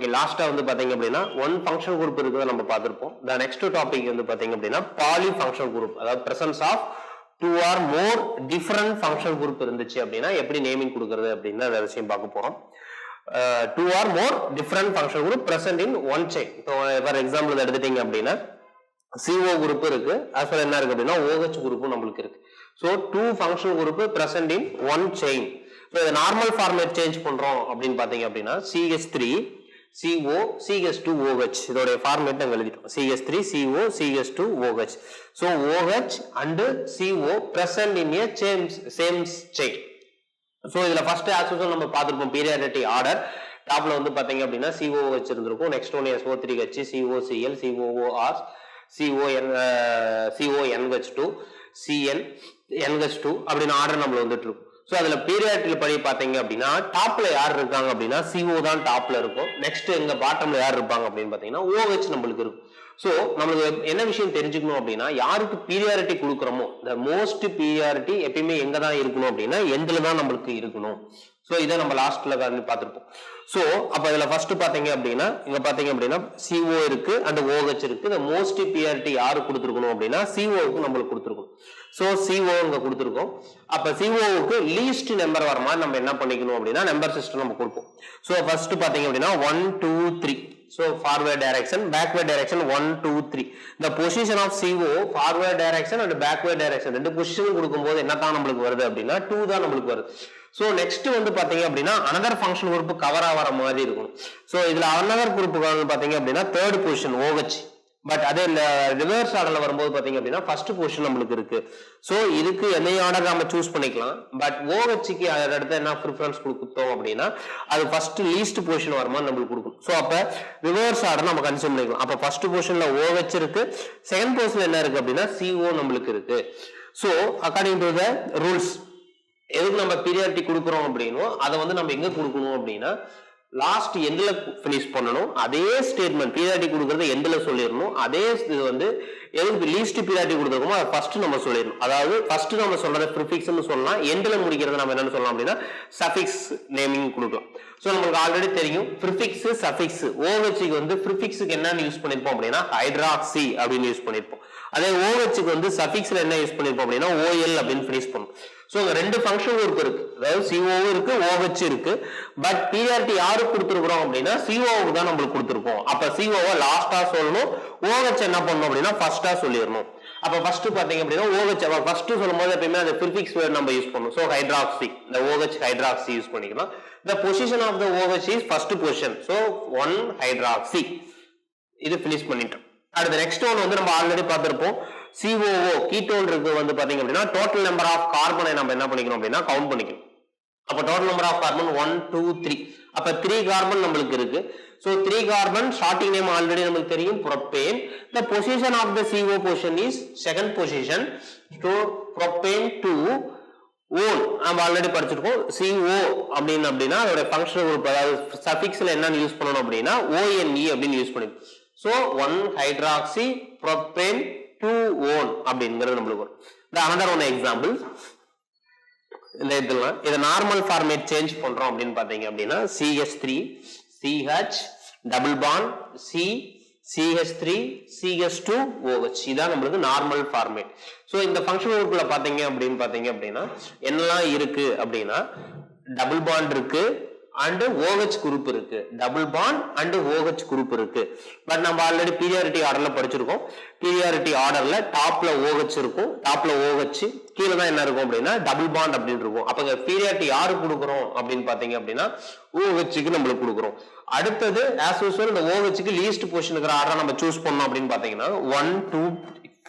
Okay லாஸ்டா வந்து பாத்தீங்க அப்படின்னா ஒன் ஃபங்க்ஷன் குரூப் இருக்கிறத நம்ம பார்த்திருப்போம். த நெக்ஸ்ட் டாபிக் வந்து பாத்தீங்க அப்படின்னா பாலி ஃபங்க்ஷன் குரூப், அதாவது presence of two or more different function group இருந்துச்சு அப்படின்னா எப்படி நேமிங் கொடுக்கறது அப்படின்னு அந்த விஷயம் பார்க்க போறோம். Two or more different function group present in one chain. For example எடுத்துட்டீங்க அப்படின்னா CO குரூப் இருக்கு, as well என்ன இருக்கு அப்படின்னா OH குரூப்பும் நம்மளுக்கு இருக்கு. So two function group present in one chain. So இதை நார்மல் ஃபார்மேட் சேஞ்ச் பண்றோம் அப்படின்னு பாத்தீங்க அப்படின்னா CH3 CO CH2 OH இதோட ஃபார்மேட் நாங்கள் எழுதிட்டோம். CH3 CO CH2 OH. So OH and CO present in a same chain. So இதுல first as usual நம்ம பார்த்திருப்போம் பீரியாடிட்டி ஆர்டர். டாப்ல வந்து பாத்தீங்க அப்படின்னா COOH இருந்திருக்கும், next one SO3H COCl COOR CONH2 CnNH2 அப்படின்னு ஆர்டர் நம்மள வந்துட்டு இருக்கும். ஸோ அதுல பீரியாடிட்டில படி பாத்தீங்க அப்படின்னா டாப்ல யார் இருக்காங்க அப்படின்னா CO தான் டாப்ல இருக்கும். நெக்ஸ்ட் எங்க பாட்டம்ல யார் இருப்பாங்க அப்படின்னு பாத்தீங்கன்னா OH நம்மளுக்கு இருக்கும். ஸோ நம்மளுக்கு என்ன விஷயம் தெரிஞ்சுக்கணும் அப்படின்னா யாருக்கு பீரியாரிட்டி கொடுக்குறோமோ இந்த மோஸ்ட் பீரியாரிட்டி எப்பயுமே எங்க தான் இருக்கணும் அப்படின்னா எண்ட்ல தான் நம்மளுக்கு இருக்கணும். ஸோ இதை நம்ம லாஸ்ட்ல பார்த்திருப்போம். ஸோ அப்ப இதுல ஃபர்ஸ்ட் பாத்தீங்க அப்படின்னா இங்க பாத்தீங்க அப்படின்னா CO இருக்கு அண்ட் OH இருக்கு. இந்த மோஸ்ட் பீரியாரிட்டி யாருக்கு கொடுத்துருக்கணும் அப்படின்னா COவுக்கு நம்மளுக்கு கொடுத்துருக்கணும். ஸோ CO இங்க கொடுத்துருக்கோம். அப்ப COவுக்கு லீஸ்ட் நம்பர் வர மாதிரி நம்ம என்ன பண்ணிக்கணும் அப்படின்னா நம்பர் சிஸ்டம் நம்ம கொடுப்போம். ஸோ ஃபர்ஸ்ட் பாத்தீங்க அப்படின்னா 1 2 3. So forward direction, backward direction 1 2 3. The position of CO forward direction and backward direction ரெண்டு பொசிஷன் கொடுக்கும்போது என்ன தான் நம்மளுக்கு வருது அப்படின்னா 2 தான் நம்மளுக்கு வருது. ஸோ நெக்ஸ்ட் வந்து பாத்தீங்க அப்படின்னா another function group கவர் ஆகிற மாதிரி இருக்கும். ஸோ இதுல another group பாத்தீங்க அப்படின்னா தேர்ட் பொசிஷன் OH. பட் அதே ரிவர்ஸ் ஆர்டர்ல வரும்போது பாத்தீங்க அப்படின்னா ஃபர்ஸ்ட் பொசிஷன் நம்மளுக்கு இருக்கு. சோ இதுக்கு எந்த ஆர்டர் நம்ம சூஸ் பண்ணிக்கலாம். பட் OHக்கு அடுத்து என்ன ப்ரிஃபரன்ஸ் கொடுத்தோம் அப்படின்னா அது ஃபர்ஸ்ட் லீஸ்ட் பொசிஷன் வர மாதிரி நம்மளுக்கு கொடுக்கும். சோ அப்ப ரிவர்ஸ் ஆர்டர் நம்ம கன்சிடர் பண்ணிக்கலாம். அப்ப ஃபர்ஸ்ட் பொசிஷன்ல OH இருக்கு, செகண்ட் பொசிஷன்ல என்ன இருக்கு அப்படின்னா CO நம்மளுக்கு இருக்கு. So according to the rules எதுக்கு நம்ம பீரியாரிட்டி கொடுக்குறோம் அப்படின்னா அதை வந்து நம்ம எங்க கொடுக்கணும் அப்படின்னா லாஸ்ட் எண்ட்ல பினிஷ் பண்ணணும். அதே ஸ்டேட்மெண்ட் பீரியாரிட்டி கொடுக்கறது எண்ட்ல சொல்லிடணும். அதே இது வந்து எதுக்கு லீஸ்ட் பீரியாரிட்டி கொடுத்துருக்கோமோ அதை ஃபர்ஸ்ட் நம்ம சொல்லிடணும். அதாவது ஃபர்ஸ்ட் நம்ம சொல்றத ப்ரிஃபிக்ஸ்னு சொல்லலாம், எண்ட்ல முடிக்கிறது நம்ம என்னன்னு சொல்லலாம் அப்படின்னா சஃபிக்ஸ் நேமிங் கொடுக்கலாம். சோ நமக்கு ஆல்ரெடி தெரியும் ப்ரிஃபிக்ஸ் சஃபிக்ஸ். OHக்கு வந்து ப்ரிஃபிக்ஸ்க்கு என்னன்னு யூஸ் பண்ணிருப்போம் அப்படின்னா ஹைட்ராக்சி அப்படின்னு யூஸ் பண்ணிருப்போம். அதே OHக்கு வந்து சஃபிக்ஸ்ல என்ன யூஸ் பண்ணிருப்போம் அப்படின்னா OL அப்படின்னு ஃபினிஷ் பண்ணும். சோ ரெண்டு ஃபங்க்ஷன் குரூப் இருக்கு, அதாவது CO இருக்கு OH இருக்கு. பட் பீரியாரிட்டி யாருக்கு கொடுத்துருக்கோம் அப்படின்னா COவுக்கு தான் நம்மளுக்கு கொடுத்துருக்கோம். அப்ப COவை லாஸ்டா சொல்லணும், OH என்ன பண்ணணும் அப்படின்னா ஃபர்ஸ்டா சொல்லிடணும். அப்ப ஃபர்ஸ்ட் பாத்தீங்க அப்படின்னா OH ஃபர்ஸ்ட் சொல்லும்போது எப்பயுமே அந்த ப்ரிஃபிக்ஸ் வேர்ட் நம்ம யூஸ் பண்ணணும். சோ ஹைட்ராக்சி, இந்த OH ஹைட்ராக்சி யூஸ் பண்ணிக்கலாம். The position of the OH is first position. So 1 hydroxy. இது finish பண்ணிட்டோம். அடுத்து நெக்ஸ்ட் ஒன் வந்து நம்ம ஆல்ரெடி பார்த்திருப்போம். COO கீட்டோன் இருக்கு வந்து பாத்தீங்க அப்படின்னா டோட்டல் நம்பர் ஆஃப் கார்பனை நம்ம என்ன பண்ணிக்கணும் அப்படின்னா கவுண்ட் பண்ணிக்கணும். அப்ப டோட்டல் நம்பர் ஆஃப் கார்பன் 1 2 3. அப்ப 3 கார்பன் நம்மளுக்கு இருக்கு. So 3 carbon starting name already நமக்கு தெரியும் propane. The position of the CO position is second position. So propane 2 ON நம்ம ஆல்ரெடி படிச்சிருக்கோம். CO அப்படின்னா அதோட ஃபங்க்ஷனல் குரூப், அதாவது சஃபிக்ஸ்ல என்ன யூஸ் பண்ணணும் அப்படின்னா ONE அப்படின்னு யூஸ் பண்ணிருக்கோம். சோ 1 ஹைட்ராக்சி ப்ரோபேன் 2 ON அப்படிங்கிறது நம்மளுக்கு வரும். another one example இந்த இதெல்லாம் இத நார்மல் ஃபார்மேட் சேஞ்ச் பண்றோம் அப்படின்னு பாத்தீங்க அப்படின்னா CH3 CH double bond C CH3 CH2 OH இதான் நம்மளுக்கு நார்மல் ஃபார்மேட். சோ இந்த ஃபங்க்ஷனல் குரூப்ல பாத்தீங்க அப்படின்னா என்னெல்லாம் இருக்கு அப்படின்னா டபுள் பாண்ட் இருக்கு அண்ட் OH குரூப் இருக்கு, double bond and OH group இருக்கு. பட் நம்ம ஆல்ரெடி பீரியாரிட்டி ஆர்டர்ல படிச்சிருக்கோம். பீரியாரிட்டி ஆர்டர்ல டாப்ல OH இருக்கும், டாப்ல OH கீழே தான் என்ன இருக்கும் அப்படின்னா டபுள் பாண்ட் அப்படின்னு இருக்கும். அப்ப பீரியாரிட்டி யாருக்கு கொடுக்குறோம் அப்படின்னு பாத்தீங்க அப்படின்னா OHக்கு நம்மளுக்கு கொடுக்குறோம். அடுத்தது ஆஸ் யூசுவல் இந்த OHக்கு லீஸ்ட் பொசிஷன் இருக்கிற ஆர்டர் நம்ம சூஸ் பண்ணோம் அப்படின்னு பாத்தீங்கன்னா 1 2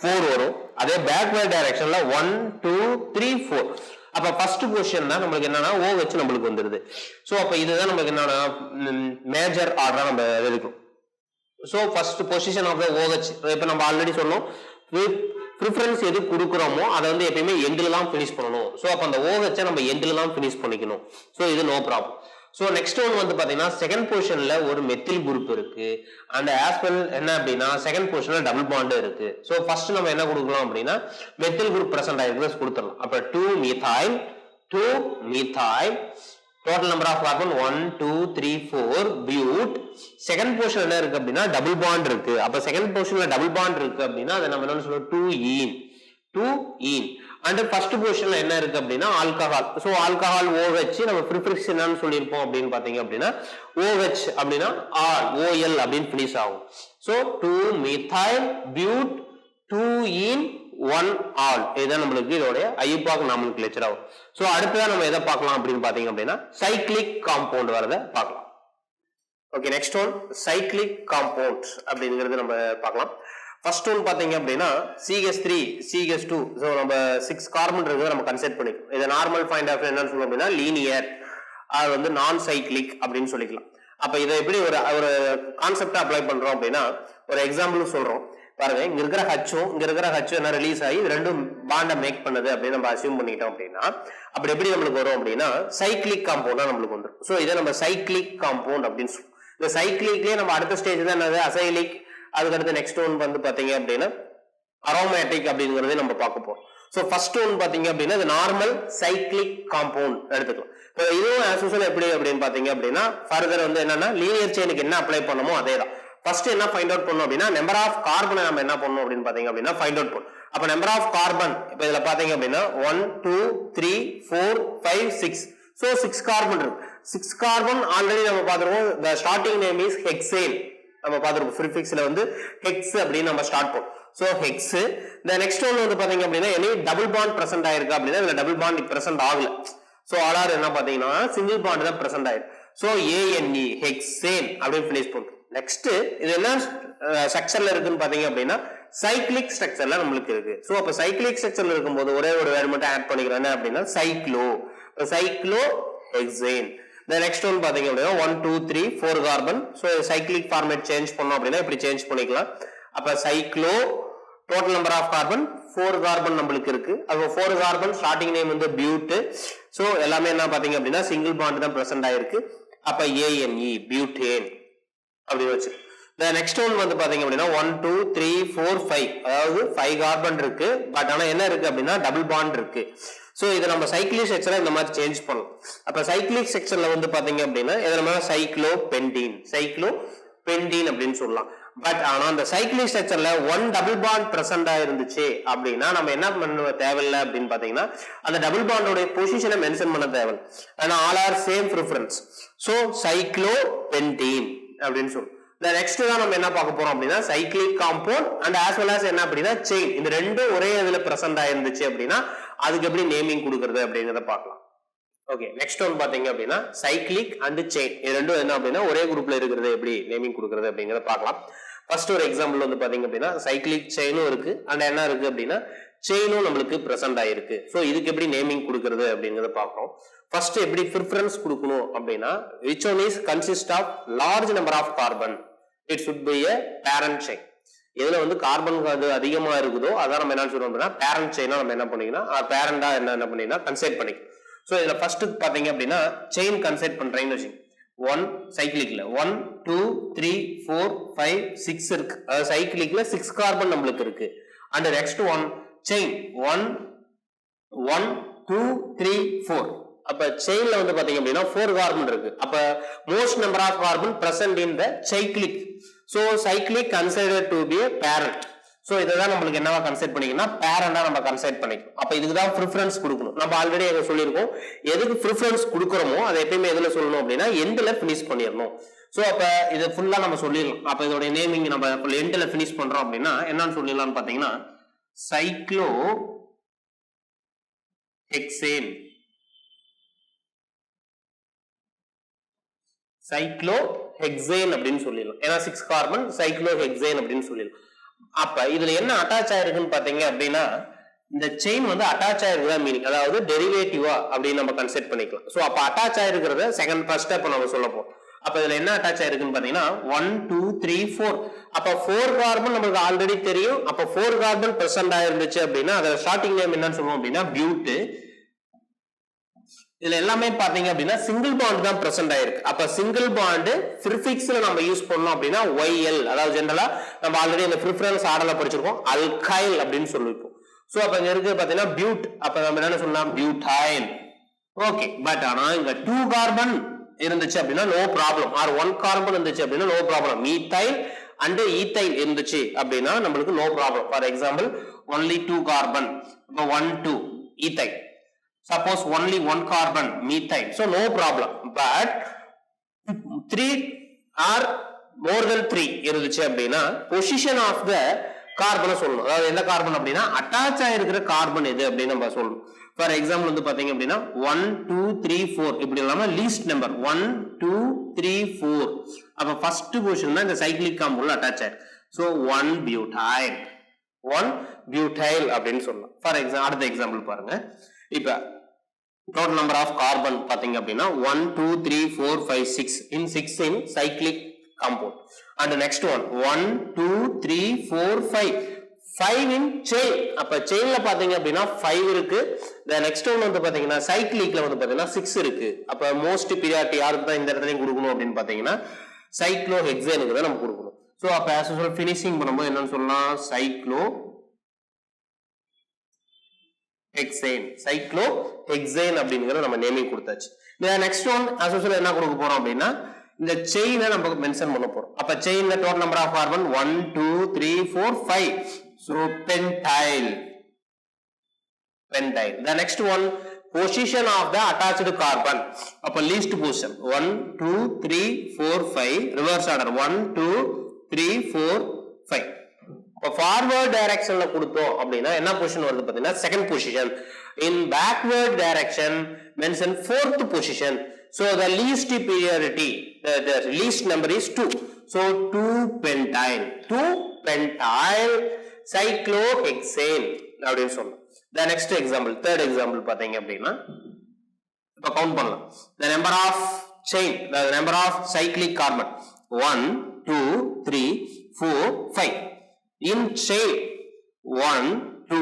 4 வரும். அதே பேக்வர்ட் டைரக்ஷன்ல 1 2 3 4. அப்ப ஃபர்ஸ்ட் பொசிஷன் தான் நமக்கு என்னன்னா OH நம்மளுக்கு வந்துருது. சோ அப்ப இதுதான் நமக்கு என்னன்னா மேஜர் ஆர்டரா நம்ம எழுதிக்கணும். So first position of the OH இப்ப நம்ம ஆல்ரெடி சொன்னோம் ப்ரிஃபரன்ஸ் எது கொடுக்குறோமோ அதை வந்து எப்பயுமே எண்ட்ல தான் ஃபினிஷ் பண்ணணும். சோ அப்ப அந்த OH நம்ம எண்ட்ல தான் ஃபினிஷ் பண்ணிக்கணும். சோ இது no problem. So next one வந்து பாத்தீங்கன்னா செகண்ட் பொசிஷன்ல ஒரு மெத்தில் குரூப் இருக்கு அண்ட் ஆஸ் வெல் என்ன அப்படின்னா செகண்ட் பொசிஷன்ல டபுள் பாண்ட் இருக்கு. சோ ஃபர்ஸ்ட் நம்ம என்ன கொடுக்கலாம் அப்படின்னா மெத்தில் குரூப் பிரசன்ட் ஆயிருக்கு கொடுத்துடலாம். அப்ப 2 methyl total number of carbon 1 2 3 4 பியூட். செகண்ட் பொசிஷன் என்ன இருக்கு அப்படின்னா டபுள் பாண்ட் இருக்கு. அப்ப செகண்ட் பொசிஷன்ல டபுள் பாண்ட் இருக்கு அப்படின்னா அதை நம்ம என்ன சொல்றோம் 2 ஈன் 2 ஈன். அண்ட் ஃபர்ஸ்ட் பொசிஷன்ல என்ன இருக்கு அப்படின்னா ஆல்கஹால். சோ ஆல்கஹால் OH நம்ம ப்ரிஃபிக்ஸ் என்னன்னு சொல்லியிருப்போம் அப்படின்னு பாத்தீங்க அப்படின்னா OH அப்படின்னா ஆல் OL அப்படின்னு ஃபினிஷ் ஆகும். So 2 methyl பியூட் 2 ஈன் 1 all. இதுதான் நம்மளுக்கு இதோட ஐயுபாக் நாமென்க்ளேச்சர் ஆகும். சோ அடுத்ததா நம்ம எதை பார்க்கலாம் அப்படின்னு பாத்தீங்க அப்படின்னா சைக்ளிக் காம்பவுண்ட் வரத பார்க்கலாம். Okay, next one cyclic compound அப்படிங்கிறது நம்ம பார்க்கலாம். ஃபர்ஸ்ட் ஒன் பாத்தீங்க அப்படின்னா CH3 CH2. சோ நம்ம 6 கார்பன் இருக்கிறத நம்ம கன்சிடர் பண்ணிக்கலாம். இத நார்மல் பாயிண்ட் ஆஃப் என்னன்னு சொல்றோம் அப்படின்னா லீனியர், அது வந்து நான் சைக்ளிக் அப்படின்னு சொல்லிக்கலாம். அப்ப இதை எப்படி ஒரு கான்செப்டா அப்ளை பண்றோம் அப்படின்னா ஒரு எக்ஸாம்பிள் சொல்றோம் பாருங்க. இங்க இருக்கிற ஹச்சும் இங்க இருக்கிற ஹச்சும் என்ன ரிலீஸ் ஆகி ரெண்டும் பாண்டை மேக் பண்ணது அப்படின்னு நம்ம அசியூம் பண்ணிட்டோம் அப்படின்னா அப்படி எப்படி நம்மளுக்கு வரும் அப்படின்னா சைக்ளிக் காம்பவுண்டா நம்மளுக்கு வந்துடும். சோ இதை நம்ம சைக்ளிக் காம்பவுண்ட் அப்படின்னு சொல்லுவோம். இந்த சைக்ளிக்லயே நம்ம அடுத்த ஸ்டேஜ் தான் என்னது அசைலிக். அதுக்கு அடுத்து நெக்ஸ்ட் ஒன் வந்து பாத்தீங்க அப்படின்னா அரோமேட்டிக் அப்படிங்கறதே நம்ம பார்க்க போறோம். சோ ஃபர்ஸ்ட் ஒன் பாத்தீங்க அப்படின்னா இது நார்மல் சைக்ளிக் காம்பவுண்ட் எடுத்துக்கலாம். இப்போ இதுவும் ஆஸ் யூசுவல் எப்படி அப்படின்னு பாத்தீங்க அப்படின்னா ஃபர்தர் வந்து என்னன்னா லீனியர் செயினுக்கு என்ன அப்ளை பண்ணமோ அதே தான். ஃபர்ஸ்ட் என்ன ஃபைண்ட் அவுட் பண்ணோம் அப்படின்னா நம்பர் ஆஃப் கார்பனை நம்ம என்ன பண்ணணும் அப்படின்னு பாத்தீங்க அப்படின்னா ஃபைண்ட் அவுட் பண்ணணும். அப்ப நம்பர் ஆஃப் கார்பன் இப்போ இதுல பாத்தீங்க அப்படின்னா 1 2 3 4 5 6. சோ 6 கார்பன் இருக்கு. 6 கார்பன் ஆல்ரெடி நம்ம பாத்துருவோம். the starting name is hexane. நம்ம பாத்துருப்போம் ப்ரிஃபிக்ஸ்ல வந்து ஹெக்ஸ் அப்படின்னு நம்ம ஸ்டார்ட் பண்ணோம். So hex. the next one வந்து பாத்தீங்க அப்படின்னா எனி டபுள் பாண்ட் பிரசன்ட் ஆயிருக்கு அப்படின்னா இதுல டபுள் பாண்ட் பிரசன்ட் ஆகல. சோ ஆர் என்ன பாத்தீங்கன்னா சிங்கிள் பாண்ட் தான் பிரசன்ட் ஆயிருக்கு. சோ ANE ஹெக்சேன் அப்படின்னு ஃபினிஷ் பண்றோம். நெக்ஸ்ட் இது என்ன ஸ்ட்ரக்சர்ல இருக்குன்னு பாத்தீங்க அப்படின்னா சைக்ளிக் ஸ்ட்ரக்சர்ல நம்மளுக்கு இருக்கு. சோ அப்ப சைக்ளிக் ஸ்ட்ரக்சர்ல இருக்கும்போது ஒரே ஒரு வேர்ட் மட்டும் ஆட் பண்ணிக்கிறேன் அப்படின்னா cyclohexane. the next one பாத்தீங்க அப்படின்னா 1 2 3 4 carbon. So cyclic format change பண்ணோம் அப்படின்னா இப்படி சேஞ்ச் பண்ணிக்கலாம். அப்ப cyclo total number of carbon 4 carbon நம்மளுக்கு இருக்கு. அப்ப 4 கார்பன் ஸ்டார்டிங் நேம் வந்து பியூட். சோ எல்லாமே என்ன பாத்தீங்க அப்படின்னா சிங்கிள் பாண்ட் தான் பிரசன்ட் ஆயிருக்கு. அப்ப ANE பியூட்டேன் அப்படின்னு வச்சு. the next one வந்து பாத்தீங்க அப்படின்னா 1 2 3 4 5. அதாவது 5 கார்பன் இருக்கு. பட் ஆனா என்ன இருக்கு அப்படின்னா டபுள் பாண்ட் இருக்கு. சோ இத நம்ம சைக்ளிக் ஸ்ட்ரக்சரை இந்த மாதிரி சேஞ்ச் பண்ணலாம். அப்ப சைக்ளிக் ஸ்ட்ரக்சர்ல வந்து பாத்தீங்க அப்படின்னா இத நம்ம சைக்ளோபென்டீன் அப்படின்னு சொல்லலாம். பட் ஆனா அந்த சைக்ளிக் ஸ்ட்ரக்சர்ல 1 டபுள் பாண்ட் பிரசன்ட் ஆயிருந்துச்சு அப்படின்னா நம்ம என்ன பண்ண தேவையில்லை அப்படின்னு பாத்தீங்கன்னா அந்த டபுள் பாண்டோட பொசிஷனை மென்ஷன் பண்ண தேவையில்லை. ஆனா all are same preference. So cyclopentene அப்படின்னு சொல்லுவோம். நெக்ஸ்ட் தான் நம்ம என்ன பார்க்க போறோம் அப்படின்னா cyclic compound and as well as என்ன அப்படின்னா செயின். இந்த ரெண்டும் ஒரே இதுல பிரசன்ட் ஆயிருந்துச்சு அப்படின்னா அதுக்கு எப்படி நேமிங் கொடுக்கறது அப்படிங்கறத பார்க்கலாம். ஓகே, நெக்ஸ்ட் ஒன் பாத்தீங்க அப்படின்னா சைக்ளிக் அண்ட் செயின். இது ரெண்டும் என்ன அப்படின்னா ஒரே குரூப்ல இருக்கிறது எப்படி நேமிங் கொடுக்கறது அப்படிங்கறத பார்க்கலாம். ஃபர்ஸ்ட் ஒரு எக்ஸாம்பிள் வந்து பாத்தீங்க அப்படின்னா சைக்ளிக் செயினும் இருக்கு அண்ட் என்ன இருக்கு அப்படின்னா செயினும் நம்மளுக்கு பிரசன்ட் ஆயிருக்கு. சோ இதுக்கு எப்படி நேமிங் கொடுக்கறது அப்படிங்கறத பார்ப்போம். ஃபர்ஸ்ட் எப்படி ப்ரிஃபரன்ஸ் கொடுக்கணும் அப்படின்னா which one is consist of large number of carbon, it should be a parent chain. இதுல வந்து கார்பன் அது அதிகமா இருக்குதோ அதான் நம்ம என்ன சொல்றோம் அப்படின்னா பேரண்ட் செயினா நம்ம என்ன பண்ணிக்கலாம் பேரண்டா என்ன பண்ணினா கன்சைட் பண்ணிக்கலாம். சோ இதுல ஃபர்ஸ்ட் பாத்தீங்க அப்படின்னா செயின் கன்சைட் பண்றேன்னு வச்சுங்க. 1 சைக்ளிக்ல 1 2 3 4 5 6 இருக்கு. அதாவது சைக்ளிக்ல 6 கார்பன் நம்மளுக்கு இருக்கு. And next one chain 1 1 2 3 4. அப்ப செயின்ல வந்து பாத்தீங்க அப்படின்னா 4 கார்பன் இருக்கு. அப்ப most number of carbon present in the cyclic. So cyclic considered to be a parent. சோ இததான் நம்மளுக்கு என்னவா கன்சிடர் பண்ணிக்கணும்னா பேரண்டா நம்ம கன்சிடர் பண்ணிக்கணும். அப்ப இதுக்கு தான் ப்ரிஃபரன்ஸ் கொடுக்கணும். நம்ம ஆல்ரெடி எங்க சொல்லியிருக்கோம் எதுக்கு ப்ரிஃபரன்ஸ் கொடுக்கறோமோ அதை எப்பயுமே எதுல சொல்லணும் அப்படின்னா எண்ட்ல ஃபினிஷ் பண்ணிடணும். சோ அப்ப இது ஃபுல்லா நம்ம சொல்லிடலாம். அப்ப இதோட நேமிங் நம்ம எண்ட்ல ஃபினிஷ் பண்றோம் அப்படின்னா என்னன்னு சொல்லிடலாம்னு பாத்தீங்கன்னா சைக்ளோ ஹெக்சேன் சைக்ளோஹெக்சேன் அப்படின்னு சொல்லிடலாம். ஏன்னா 6 கார்பன் சைக்ளோஹெக்சேன் அப்படின்னு சொல்லிடலாம். அப்ப இதுல என்ன அட்டாச் ஆயிருக்குன்னு பாத்தீங்க அப்படின்னா இந்த செயின் வந்து அட்டாச் ஆயிருக்குதா மீனிங், அதாவது டெரிவேட்டிவா அப்படின்னு நம்ம கன்சிடர் பண்ணிக்கலாம். சோ அப்ப அட்டாச் ஆயிருக்கிறத செகண்ட் ஃபர்ஸ்ட் ஸ்டெப் நம்ம சொல்ல போறோம். அப்ப இதுல என்ன அட்டாச் ஆயிருக்குன்னு பாத்தீங்கன்னா 1 2 3 4. அப்ப 4 கார்பன் நமக்கு ஆல்ரெடி தெரியும். அப்ப 4 கார்பன் பிரசன்ட் ஆயிருந்துச்சு அப்படின்னா அதோட ஸ்டார்டிங் நேம் என்னன்னு சொல்லுவோம் அப்படின்னா பியூட். இதுல எல்லாமே பாத்தீங்க அப்படின்னா சிங்கிள் பாண்ட் தான் பிரசன்ட் ஆயிருக்கு. அப்ப சிங்கிள் பாண்ட் ப்ரிஃபிக்ஸ்ல நம்ம யூஸ் பண்ணோம் அப்படின்னா YL, அதாவது ஜெனரலா நம்ம ஆல்ரெடி இந்த ப்ரிஃபரன்ஸ் ஆர்டர்ல படிச்சிருக்கோம் அல்கைல் அப்படின்னு சொல்லிருப்போம். சோ அப்ப இங்க இருக்கு பாத்தீங்கன்னா பியூட். அப்ப நம்ம என்ன சொல்லலாம் பியூட்டைல் ஓகே, பட் ஆனா இங்க 2 கார்பன் இருந்துச்சு அப்படின்னா நோ ப்ராப்ளம், ஆர் 1 கார்பன் இருந்துச்சு அப்படின்னா no problem. Methyl and ethyl இருந்துச்சு அப்படின்னா நம்மளுக்கு no problem. For example only 2 carbon, இப்போ 1 2 ethyl. Suppose only 1 carbon methyl, so no problem. But 3 or more than 3 இருந்துச்சு அப்படின்னா பொசிஷன் ஆஃப் த கார்பனை சொல்லணும். அதாவது எந்த கார்பன் அப்படின்னா அட்டாச் ஆயிருக்கிற கார்பன் எது அப்படின்னு நம்ம சொல்லணும். ஃபார் எக்ஸாம்பிள் வந்து பாத்தீங்க அப்படின்னா 1 2 3 4 இப்படி இல்லாம லீஸ்ட் நம்பர் 1 2 3 4. அப்ப ஃபர்ஸ்ட் பொசிஷன் தான் இந்த சைக்ளிக் காம்பவுண்ட்ல அட்டாச் ஆயிருக்கு. சோ 1 பியூட்டைல், 1 பியூட்டைல் அப்படின்னு சொல்லலாம். ஃபார் எக்ஸாம்பிள் அடுத்த எக்ஸாம்பிள் பாருங்க. இப்ப total number of carbon பாத்தீங்க அப்படின்னா 1 2 3 4 5 6 in 6 in cyclic compound. And the next one 1 2 3 4 5 5 in chain. அப்ப chainல பாத்தீங்க அப்படின்னா 5 இருக்கு. the next one வந்து பாத்தீங்கன்னா cyclicல வந்து பாத்தீங்கன்னா 6 இருக்கு. அப்ப most priority யாருக்கு தான் இந்த இடத்துலயும் கொடுக்கணும் அப்படின்னு பாத்தீங்கன்னா cyclohexaneக்கு தான் நம்ம கொடுக்கணும். சோ அப்ப as usual finishing பண்ணும்போது என்னன்னு சொல்லலாம், cyclohexane, cyclohexane அப்படிங்கற நம்ம நேமிங் கொடுத்தாச்சு. நெக்ஸ்ட் ஒன் as usual என்ன கொடுக்க போறோம் அப்படின்னா இந்த செயினை நம்ம மென்ஷன் பண்ண போறோம். அப்ப செயின்ல total number of carbon 1 2 3 4 5. so pentyl. The next one position of the attached carbon. அப்ப least position 1 2 3 4 5 reverse order 1 2 3 4 5. இப்ப forward directionல கொடுத்தோம் அப்படின்னா என்ன பொசிஷன் வருது பாத்தீங்கன்னா second position. in backward direction mention fourth position. so the least priority, the least number is 2. so 2 pentyl cyclohexane அப்படின்னு சொல்லலாம். the next example, third example பாத்தீங்க அப்படின்னா இப்ப கவுண்ட் பண்ணலாம். the number of chain, the number of cyclic carbon 1 2 3 4 5. in chain 1 2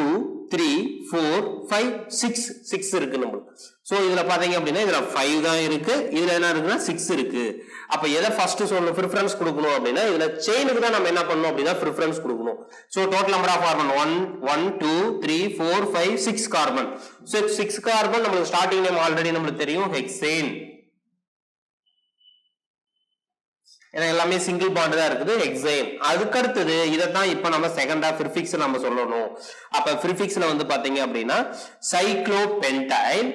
3 4 5 6 இருக்கு நம்மளுக்கு. So இதுல பாத்தீங்க அப்படின்னா இதுல 5 தான் இருக்கு, இதுல என்ன இருக்குன்னா 6 இருக்கு. அப்ப எதை ஃபர்ஸ்ட் சொல்லணும், பிரெஃபரன்ஸ் கொடுக்கணும் அப்படின்னா இதுல செயினுக்கு தான் நம்ம என்ன பண்ணணும் அப்படின்னா பிரெஃபரன்ஸ் கொடுக்கணும். So total number of carbon 1 2 3 4 5 6 carbon. So 6 carbon நமக்கு ஸ்டார்டிங் நேம் ஆல்ரெடி நமக்கு தெரியும், ஹெக்சேன். ஏன்னா எல்லாமே சிங்கிள் பாண்ட் தான் இருக்குது, ஹெக்சேன். அதுக்கு அடுத்தது இதைத்தான் இப்ப நம்ம செகண்டா பிரிஃபிக்ஸ் நம்ம சொல்லணும். அப்ப பிரிஃபிக்ஸ்ல வந்து பாத்தீங்க அப்படின்னா சைக்ளோபென்டைல்,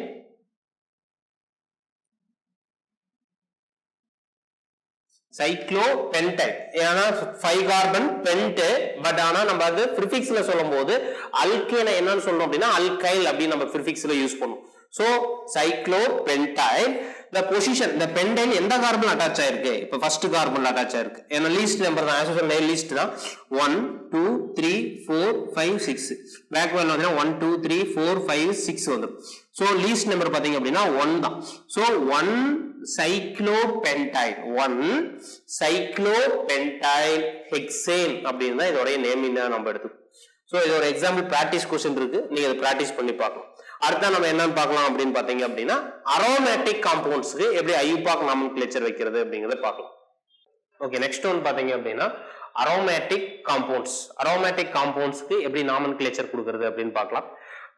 சைக்ளோபென்டைல். ஏன்னா 5 கார்பன் பென்ட், பட் ஆனா நம்ம அது பிரிஃபிக்ஸ்ல சொல்லும் போது அல்கேனை என்னன்னு சொல்லணும் அப்படின்னா அல்கைல் அப்படின்னு நம்ம பிரிஃபிக்ஸ்ல யூஸ் பண்ணுவோம். So cyclopentyl. the position, the pentyl எந்த கார்பன் அட்டாச் ஆயிருக்கு, இப்ப ஃபர்ஸ்ட் கார்பன்ல அட்டாச் ஆயிருக்கு. ஏன்னா லீஸ்ட் நம்பர் தான், as usual லீஸ்ட் தான். 1 2 3 4 5 6. பேக்வேர்ட்ல வந்து 1 2 3 4 5 6 வந்துரும். சோ லீஸ்ட் நம்பர் பாத்தீங்க அப்படின்னா 1 தான். சோ 1 cyclopentyl, 1 cyclopentyl hexane அப்படின்னு தான் இதோட நேமிங் தான் நம்ம எடுத்துக்கோம். சோ இது ஒரு எக்ஸாம்பிள் பிராக்டிஸ் क्वेश्चन இருக்கு, நீங்க அதை பிராக்டிஸ் பண்ணி பார்க்கலாம். அடுத்து நம்ம என்னன்னு பார்க்கலாம் அப்படின்னு பாத்தீங்க அப்படின்னா அரோமேட்டிக் காம்பவுண்ட்ஸ்க்கு எப்படி ஐயூபாக் நாமென்க்ளேச்சர் வைக்கிறது அப்படிங்கறத பார்க்கலாம். ஓகே, நெக்ஸ்ட் ஒன் பாத்தீங்க அப்படின்னா அரோமேட்டிக் காம்பவுண்ட்ஸ். அரோமேட்டிக் காம்பவுண்ட்ஸ்க்கு எப்படி நாமென்க்ளேச்சர் கொடுக்கிறது அப்படின்னு பார்க்கலாம்.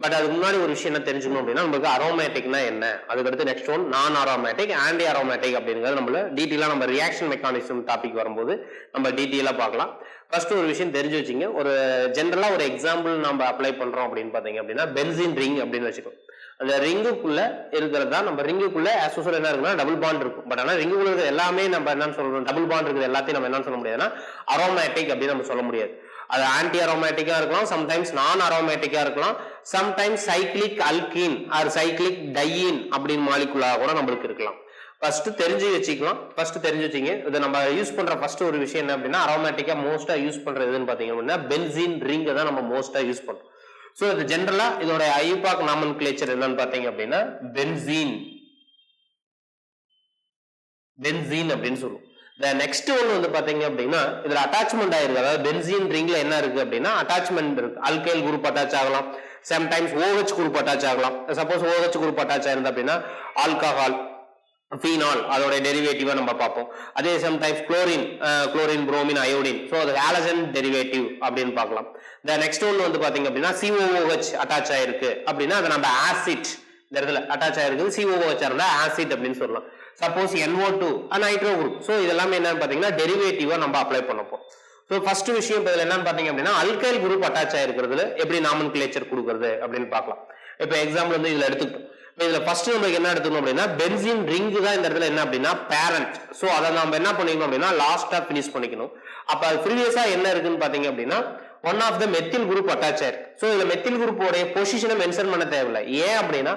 பட் அதுக்கு முன்னாடி ஒரு விஷயம் என்ன தெரிஞ்சுக்கணும் அப்படின்னா நமக்கு அரோமேட்டிக்னா என்ன, அதுக்கு அடுத்து நெக்ஸ்ட் ஒன் நான் அரோமேட்டிக், ஆன்டி அரோமேட்டிக் அப்படிங்கிறது நம்மள டீட்டெயிலா நம்ம ரியாக்ஷன் மெக்கானிசம் டாபிக் வரும்போது நம்ம டீட்டெயிலா பார்க்கலாம். ஃபர்ஸ்ட் ஒரு விஷயம் தெரிஞ்சு வச்சுங்க, ஒரு ஜென்ரலா ஒரு எக்ஸாம்பிள் நம்ம அப்ளை பண்றோம் அப்படின்னு பாத்தீங்க அப்படின்னா பென்சீன் ரிங் அப்படின்னு வச்சுக்கோம். அந்த ரிங்குக்குள்ள இருக்கிறதா நம்ம ரிங்குக்குள்ள as usual என்ன இருக்குன்னா டபுள் பாண்ட் இருக்கும். பட் ஆனா ரிங்குக்குள்ள இருக்கிற எல்லாமே நம்ம என்னன்னு சொல்றோம், டபுள் பாண்ட் இருக்குது எல்லாத்தையும் நம்ம என்னன்னு சொல்ல முடியாதுன்னா அரோமேட்டிக் அப்படின்னு நம்ம சொல்ல முடியாது. அது ஆன்டி அரோமேட்டிக்கா இருக்கலாம், சம்டைம்ஸ் நான் அரோமேட்டிக்கா இருக்கலாம், sometimes cyclic alkene or cyclic diene அப்படின்னு மாலிகுலா கூட நம்மளுக்கு இருக்கலாம். ஃபர்ஸ்ட் தெரிஞ்சு வச்சுக்கலாம். ஃபர்ஸ்ட் தெரிஞ்சு வச்சுங்க, இதை நம்ம யூஸ் பண்ற ஃபர்ஸ்ட் ஒரு விஷயம் என்ன அப்படின்னா அரோமேட்டிக்கா மோஸ்டா யூஸ் பண்றது எதுன்னு பாத்தீங்க அப்படின்னா பென்சீன் ரிங் தான் நம்ம மோஸ்டா யூஸ் பண்றோம். சோ இது ஜெனரலா இதோட ஐயூபாக் நாமென்க்ளேச்சர் என்னன்னு பாத்தீங்க அப்படின்னா பென்சீன், பென்சீன் அப்படின்னு சொல்லுவோம். நெக்ஸ்ட் ஒன் வந்து பாத்தீங்க அப்படின்னா இதுல அட்டாச்மெண்ட் ஆயிருக்கு. அதாவது பென்சீன் ரிங்ல என்ன இருக்கு அப்படின்னா அட்டாச்மெண்ட் இருக்கு. அல்கைல் குரூப் அட்டாச் ஆகலாம், சம்டைம்ஸ் OH குரூப் அட்டாச் ஆகலாம். சப்போஸ் OH குரூப் அட்டாச் ஆயிருந்தா அப்படின்னா ஆல்கஹால், ஃபீனால் அதோட டெரிவேட்டிவா நம்ம பார்ப்போம். அதே sometimes chlorine bromine iodine, so அது ஹாலஜன் டெரிவேட்டிவ் அப்படின்னு பார்க்கலாம். நெக்ஸ்ட் ஒன் வந்து பாத்தீங்க அப்படின்னா COOH அட்டாச் ஆயிருக்கு அப்படின்னா அதை நம்ம ஆசிட் இந்த இடத்துல அட்டாச் ஆயிருக்குது CO வச்சிருந்தா ஆசிட் அப்படின்னு சொல்லலாம். Suppose NO2 nitro group. So இதெல்லாம் என்னன்னு பாத்தீங்கன்னா டெரிவேட்டிவா நம்ம அப்ளை பண்ணப்போம். சோ ஃபர்ஸ்ட் விஷயம் இதுல என்னன்னு பாத்தீங்க அப்படின்னா அல்கைல் குரூப் அட்டாச் ஆயிருக்கிறதுல எப்படி நாமன்கிளேச்சர் கொடுக்கறது அப்படின்னு பார்க்கலாம். இப்ப எக்ஸாம்பிள் வந்து இதுல எடுத்துக்கிட்டோம். இதுல ஃபர்ஸ்ட் நமக்கு என்ன எடுத்துக்கணும் அப்படின்னா பென்சீன் ரிங் தான் இந்த இடத்துல என்ன அப்படின்னா பேரண்ட். சோ அதை நம்ம என்ன பண்ணிக்கணும் அப்படின்னா லாஸ்டா பினிஷ் பண்ணிக்கணும். அப்ப அது ப்ரீவியஸா என்ன இருக்குன்னு பாத்தீங்க அப்படின்னா one of the methyl group attach ஆயிருக்கு. சோ இதுல மெத்தில் குரூப்போட பொசிஷனை மென்ஷன் பண்ண தேவையில்லை. ஏன் அப்படின்னா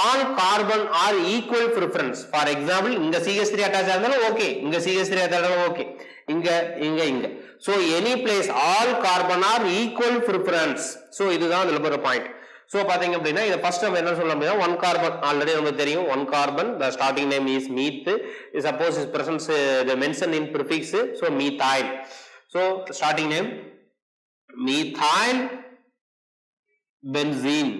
all carbon are equal preference. For example இங்க CH3 அட்டாச் ஆயிருந்தாலும் ஓகே, இங்க CH3 அட்டாச் ஆயிருந்தாலும் ஓகே, இங்க இங்க இங்க. So any place all carbon are equal preference. So இதுதான் இதுல ஒரு பாயிண்ட். சோ பாத்தீங்க அப்படின்னா இத ஃபர்ஸ்ட் நம்ம என்ன சொல்லலாம் அப்படின்னா ஒன் கார்பன் ஆல்ரெடி நமக்கு தெரியும். One carbon the starting name is மீத். suppose is presence the mention in prefix so methyl. so starting name methyl benzene,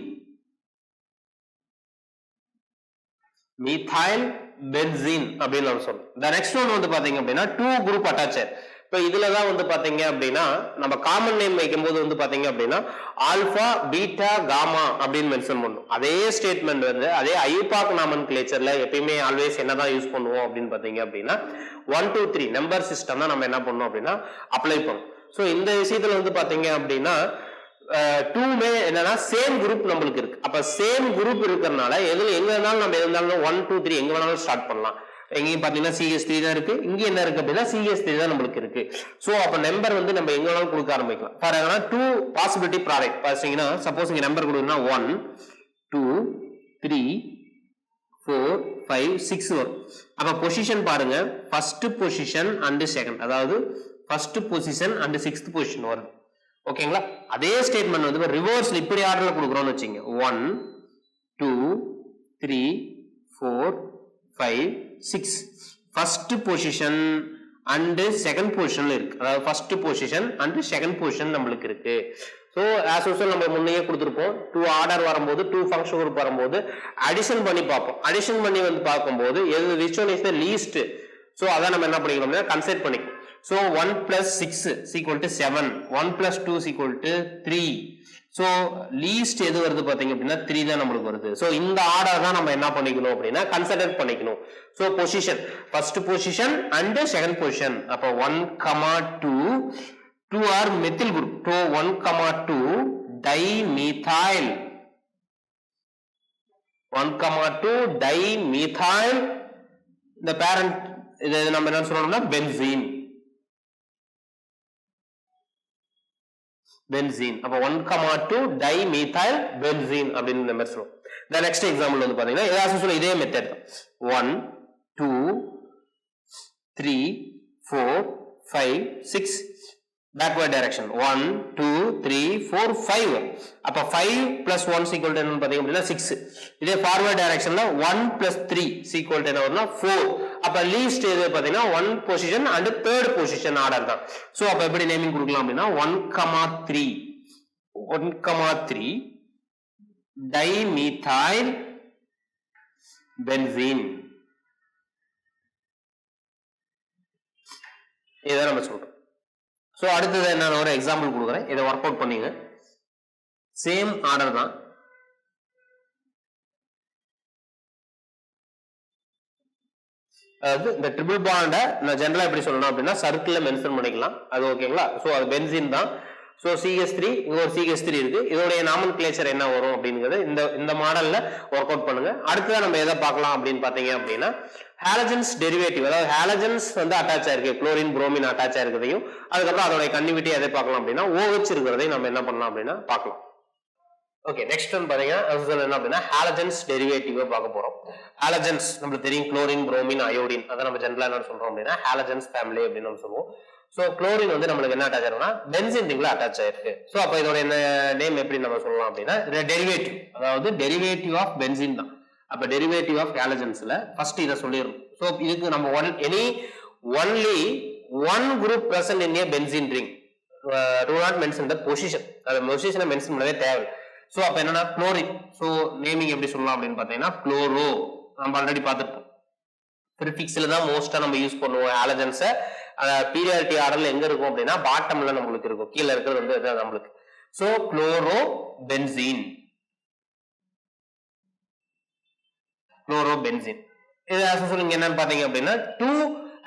methyl benzene அப்படின்னு நம்ம சொல்றோம். the next one வந்து பாத்தீங்க அப்படின்னா டூ குரூப் அட்டாச்சர். இப்ப இதுலதான் வந்து பாத்தீங்க அப்படின்னா நம்ம காமன் நேம் வைக்கும்போது வந்து பாத்தீங்க அப்படின்னா ஆல்பா பீட்டா காமா அப்படின்னு மென்ஷன் பண்ணும். அதே ஸ்டேட்மெண்ட் வந்து அதே ஐபாக் நாமன்கிளேச்சர்ல எப்பயுமே ஆல்வேஸ் என்னதான் யூஸ் பண்ணுவோம் அப்படின்னு பாத்தீங்க அப்படின்னா 1 2 3 நம்பர் சிஸ்டம் தான் நம்ம என்ன பண்ணோம் அப்படின்னா அப்ளை பண்ணும். சோ இந்த விஷயத்துல வந்து பாத்தீங்க அப்படின்னா டூமே என்னன்னா சேம் குரூப் நம்மளுக்கு இருக்கு. அப்ப சேம் குரூப் இருக்கிறதுனால எதுல எங்க இருந்தாலும் நம்ம இருந்தாலும் 1 2 3 எங்க வேணாலும் ஸ்டார்ட் பண்ணலாம். எங்கேயும் பாத்தீங்கன்னா CH3 தான் இருக்கு, இங்க என்ன இருக்கு அப்படின்னா CH3 தான் நம்மளுக்கு இருக்கு. சோ அப்ப நம்பர் வந்து நம்ம எங்க வேணாலும் கொடுக்க ஆரம்பிக்கலாம். For example two possibility product பாத்தீங்கன்னா சப்போஸ் இங்க நம்பர் கொடுக்கணும்னா 1 2 3 4 5 6 வரும். அப்ப பொசிஷன் பாருங்க ஃபர்ஸ்ட் பொசிஷன் அண்ட் செகண்ட், அதாவது first position and sixth position வருது. ஓகேங்களா? அதே ஸ்டேட்மெண்ட் வந்து ரிவர்ஸ்ல இப்படி ஆர்டர்ல கொடுக்குறோம்னு வச்சுங்க 1 2 3 4 5 6 ஃபர்ஸ்ட் பொசிஷன் அண்ட் செகண்ட் பொசிஷன்ல இருக்கு. அதாவது first position and second position நம்மளுக்கு இருக்கு. சோ ஆஸ் யூசுவல் நம்ம முன்னையே கொடுத்திருப்போம். டூ ஆர்டர் வரும்போது டூ ஃபங்க்ஷன் குரூப் வரும்போது அடிஷன் பண்ணி பார்ப்போம். அடிஷன் பண்ணி வந்து பார்க்கும்போது எது which one is the least, so அத நம்ம என்ன பண்ணிக்கணும்னா கன்சிடர் பண்ணிக்கணும். So 1 plus 6 is equal to 7, 1 plus 2 is equal to 3. So least எது வருது பாத்தீங்க அப்படின்னா 3 தான் நம்மளுக்கு வருது. So இந்த ஆர்டர் தான் நம்ம என்ன பண்ணிக்கணும் அப்படின்னா கன்சிடர் பண்ணிக்கணும். So position first position and second position. அப்ப 1, 2 are methyl group. So 1, 2 dimethyl, 1, 2 dimethyl. the parent இது நம்ம என்ன சொல்லணும்னா பென்சீன். பென்சீன். அப்ப 1, 2 dimethyl benzene அப்படின்னு நம்ம சொல்றோம். the next example வந்து பாத்தீங்கன்னா ஏதாவது சொல்ல இதே மெத்தட் தான். 1 2 3 4 5 6 backward direction 1 2 3 4 5. அப்ப 5 plus 1 equal to என்ன பாத்தீங்க அப்படின்னா 6. இதே forward directionல 1 plus 3 equal to என்ன வரும்னா 4. அப்ப லீஸ்ட் எது பாத்தீங்கன்னா 1 position and third position order தான். சோ அப்ப எப்படி நேமிங் கொடுக்கலாம் அப்படின்னா 1, 3 dimethyl benzene. இதை நம்ம சொல்றோம். சோ அடுத்தது நான் ஒரு எக்ஸாம்பிள் கொடுக்குறேன், இதை ஒர்க் அவுட் பண்ணீங்க. சேம் ஆர்டர் தான். அதாவது இந்த ட்ரிபிள் பாண்ட நான் ஜெனரலா எப்படி சொல்லணும் அப்படின்னா சர்க்கிள்ல மென்ஷன் பண்ணிக்கலாம். அது ஓகேங்களா? சோ அது பென்சீன் தான். சோ CH3 இங்க ஒரு CH3 இருக்கு. இதோடைய நாமன்கிளேச்சர் என்ன வரும் அப்படிங்கிறது இந்த மாடல்ல ஒர்க் அவுட் பண்ணுங்க. அடுத்ததா நம்ம எதை பார்க்கலாம் அப்படின்னு பாத்தீங்க அப்படின்னா ஹாலஜன்ஸ் டெரிவேட்டிவ், அதாவது ஹாலஜன்ஸ் வந்து அட்டாச் ஆயிருக்கு, குளோரின் புரோமின் அட்டாச் ஆயிருக்கிறதையும் அதுக்கப்புறம் அதோட கன்னிவிட்டி எதை பார்க்கலாம் அப்படின்னா OH இருக்கிறதையும் நம்ம என்ன பண்ணலாம் அப்படின்னா பார்க்கலாம். ஓகே, நெக்ஸ்ட் ஒன் பாத்தீங்கன்னா என்ன அப்படின்னா ஹாலஜன்ஸ் டெரிவேட்டிவ் பார்க்க போறோம். ஹாலஜன்ஸ் நம்மளுக்கு தெரியும், குளோரின் புரோமின் அயோடின், அதை நம்ம ஜெனரலா என்ன சொல்றோம் அப்படின்னா ஹாலஜன்ஸ் ஃபேமிலி அப்படின்னு நம்ம சொல்லுவோம். சோ குளோரின் வந்து நம்மளுக்கு என்ன அட்டாச் ஆயிருக்குன்னா பென்சீன் ரிங்ல அட்டாச் ஆயிருக்கு. சோ அப்ப இதோட நேம் எப்படி நம்ம சொல்லலாம் அப்படின்னா டெரிவேட்டிவ், அதாவது டெரிவேட்டிவ் ஆஃப் பென்சீன் தான். அப்ப டெரிவேட்டிவ் ஆஃப் ஹாலஜன்ஸ்ல ஃபர்ஸ்ட் இத சொல்லிரும். சோ இதுக்கு நம்ம only one group present in a benzene ring, do not mention the position. அந்த பொசிஷனை மென்ஷன் பண்ணவே தேவை. சோ அப்ப என்னன்னா குளோரின். சோ நேமிங் எப்படி சொல்லலாம் அப்படின்னு பாத்தீங்கன்னா குளோரோ. நம்ம ஆல்ரெடி பார்த்துட்டோம், பிரிஃபிக்ஸ்ல தான் மோஸ்டா நம்ம யூஸ் பண்ணுவோம் ஹாலஜன்ஸை. பீரியாரிட்டி ஆர்டர்ல எங்க இருக்கும் அப்படின்னா பாட்டம்ல நம்மளுக்கு இருக்கும், கீழே இருக்கிறது வந்து நம்மளுக்கு. So chloro benzene. குளோரோபென்சீன். இது as usual இங்க என்னன்னு பாத்தீங்க அப்படின்னா 2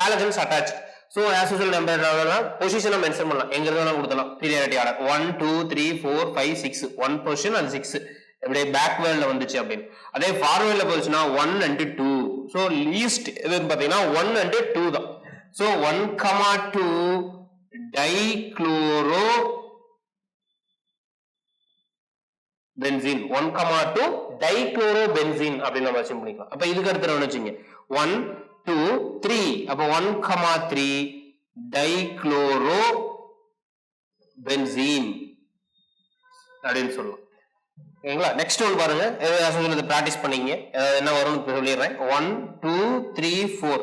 halogens attached. So as usual நம்ம என்ன பொசிஷனை மென்ஷன் பண்ணலாம், எங்க இருந்தாலும் கொடுத்தலாம். பீரியாடிக் ஆர்டர் 1 2 3 4 5 6 1 பொசிஷன் and 6 எப்படி பேக்வேர்ட்ல வந்துச்சு அப்படின்னு. அதே ஃபார்வேர்ட்ல போச்சுன்னா 1 and 2. சோ லீஸ்ட் எதுன்னு பாத்தீங்கன்னா 1 and 2 தான். சோ 1,2 டைக்ளோரோ பென்சீன் 1,2 டைக்ளோரோபென்சீன் அப்படின்னு நம்ம அசியூம் பண்ணிக்கலாம். அப்ப இதுக்கு அடுத்து வச்சுங்க 1 2 3 அப்ப 1,3 டைக்ளோரோ பென்சீன் அப்படின்னு சொல்லலாம். ஓகேங்களா? நெக்ஸ்ட் ஒன் பாருங்க, இதை பிராக்டிஸ் பண்ணீங்க, என்ன வரும்னு சொல்லிடுறேன். 1 2 3 4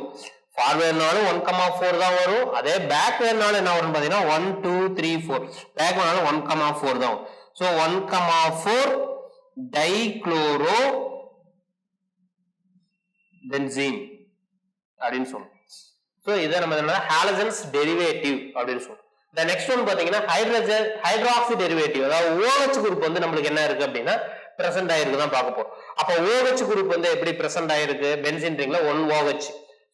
ஃபார்வேர்ட்னாலும் 1,4 தான் வரும். அதே பேக்வேர்ட்னாலும் என்ன வரும்னு பாத்தீங்கன்னா 1 2 3 4 பேக்வேர்ட்னாலும் 1,4 தான் வரும். So 1,4 டைக்ளோரோ பென்சீன் அப்படின்னு சொல்லுவோம். சோ இதை நம்ம என்ன ஹாலஜன்ஸ் டெரிவேட்டிவ் அப்படின்னு சொல்லுவோம். The next one பாத்தீங்கன்னா ஹைட்ராக்சி டெரிவேட்டிவ், அதாவது OH குரூப் வந்து நம்மளுக்கு என்ன இருக்கு அப்படின்னா பிரசன்ட் ஆயிருக்கு தான் பார்க்க போறோம். அப்ப OH குரூப் வந்து எப்படி பிரசன்ட் ஆயிருக்கு benzene ரிங்ல 1 OH.